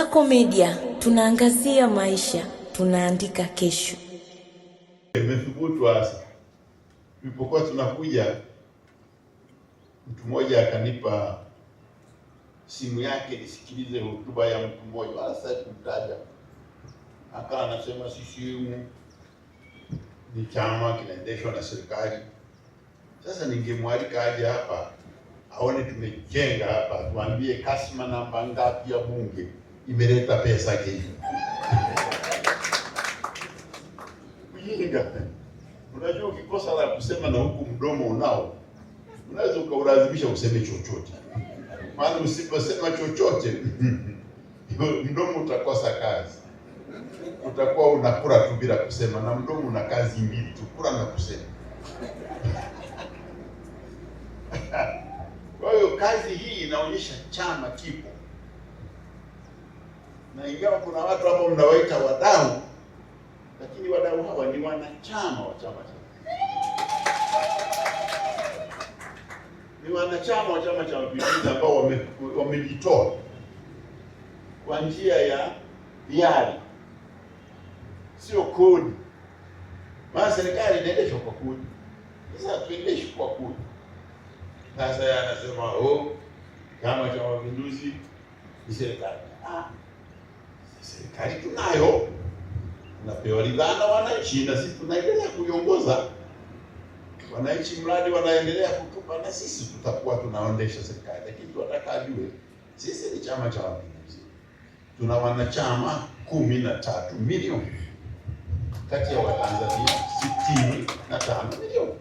Kasako Media, tunaangazia maisha, tunaandika kesho. Imethubutu hasa. Tulipokuwa tunakuja, mtu mmoja akanipa simu yake nisikilize hotuba ya mtu mmoja, wala sasa kumtaja. Akawa anasema CCM ni chama kinaendeshwa na serikali. Sasa ningemwalika aje hapa aone tumejenga hapa, tuambie kasma namba ngapi ya bunge imeleta pesa hii. Ujinga. Unajua ukikosa la kusema na huku mdomo unao, unaweza ukaulazimisha useme chochote. Maana usiposema chochote mdomo utakosa kazi. Utakuwa unakula tu bila kusema, na mdomo una kazi mbili tu, kula na kusema. Kwa hiyo kazi hii inaonyesha chama kipo. Na ingawa kuna watu ambao mnawaita wadau, lakini wadau hawa ni wanachama wa chama cha ni wanachama wa Chama cha Mapinduzi ambao wamejitoa kwa njia ya hiari, sio kodi. Maana serikali inaendeshwa kwa kodi, sasa tuendeshwe kwa kodi. Sasa yeye anasema Chama cha Mapinduzi ni serikali. Serikali tunayo, tunapewa ridhaa na wananchi, na sisi tunaendelea kuiongoza wananchi, mradi wanaendelea kutupa, na sisi tutakuwa tunaondesha serikali. Lakini tunataka ajue sisi ni Chama cha Mapinduzi, tuna wanachama 13 milioni kati ya Watanzania 65 milioni.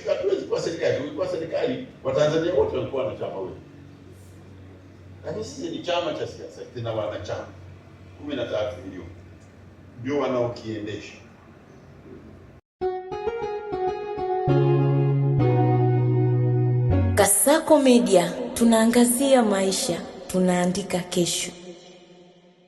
Hatuwezi kuwa serikali. Tulikuwa serikali, Watanzania wote walikuwa wanachama wetu. Lakini sisi ni chama cha siasa, tuna wanachama 13 milioni, ndio wanaokiendesha. Kasako Media, tunaangazia maisha, tunaandika kesho.